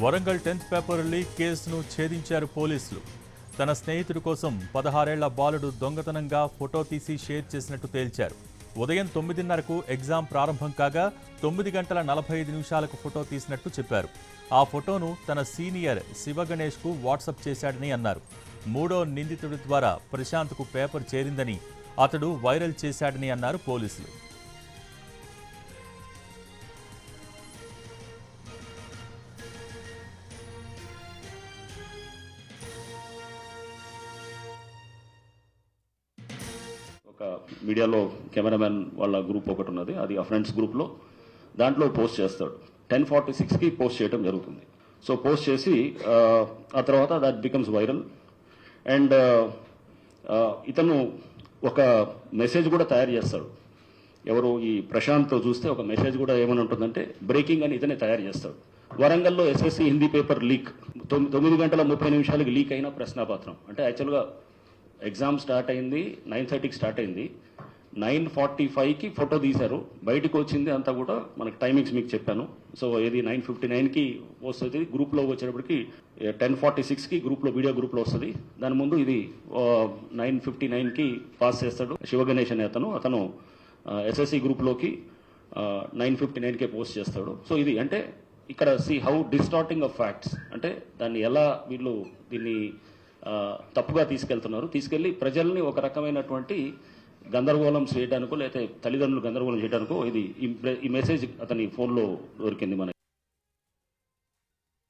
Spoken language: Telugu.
వరంగల్ 10th పేపర్ లీక్ కేసును ఛేదించారు పోలీసులు. తన స్నేహితుడి కోసం 16 ఏళ్ల బాలుడు దొంగతనంగా ఫోటో తీసి షేర్ చేసినట్టు తేల్చారు. ఉదయం 9:30కు ఎగ్జామ్ ప్రారంభం కాగా 9 గంటల 45 నిమిషాలకు ఫోటో తీసినట్టు చెప్పారు. ఆ ఫోటోను తన సీనియర్ శివగణేష్కు వాట్సాప్ చేశాడని అన్నారు. మూడో నిందితుడి ద్వారా ప్రశాంత్కు పేపర్ చేరిందని, అతడు వైరల్ చేశాడని అన్నారు పోలీసులు. ఒక మీడియాలో కెమెరామెన్ వాళ్ళ గ్రూప్ ఒకటి ఉన్నది, అది ఆ ఫ్రెండ్స్ గ్రూప్లో దాంట్లో పోస్ట్ చేస్తాడు. 10:46కి పోస్ట్ చేయడం జరుగుతుంది. సో పోస్ట్ చేసి ఆ తర్వాత దట్ బికమ్స్ వైరల్. అండ్ ఇతను ఒక మెసేజ్ కూడా తయారు చేస్తాడు. ఎవరు ఈ ప్రశాంత్ చూస్తే ఒక మెసేజ్ కూడా ఏమని ఉంటుందంటే బ్రేకింగ్ అని ఇతనే తయారు చేస్తాడు. వరంగల్లో ఎస్ఎస్సి హిందీ పేపర్ లీక్ 9 గంటల 30 నిమిషాలకి లీక్ అయిన ప్రశ్నాపత్రం. అంటే యాక్చువల్గా ఎగ్జామ్ స్టార్ట్ అయింది 9:30కి స్టార్ట్ అయింది. 9:45కి ఫోటో తీశారు. బయటకు వచ్చింది అంతా కూడా మనకి టైమింగ్స్ మీకు చెప్పాను. సో ఇది 9:59కి వస్తుంది. గ్రూప్లో వచ్చేటప్పటికి 10:46కి గ్రూప్లో వీడియో గ్రూప్లో వస్తుంది. దాని ముందు ఇది 9:59కి పాస్ చేస్తాడు. శివగణేష్ అనే అతను ఎస్ఎస్సి గ్రూప్లోకి 9:59కే పోస్ట్ చేస్తాడు. సో ఇది అంటే ఇక్కడ సి హౌ డిస్టార్టింగ్ ఆఫ్ ఫ్యాక్ట్స్, అంటే దాన్ని ఎలా వీళ్ళు దీన్ని తప్పుగా తీసుకెళ్లి ప్రజల్ని ఒక రకమైనటువంటి గందరగోళం చేయడానికో లేకపోతే తల్లిదండ్రులు గందరగోళం చేయడానికో ఇది ఈ మెసేజ్ అతని ఫోన్లో దొరికింది మనకి.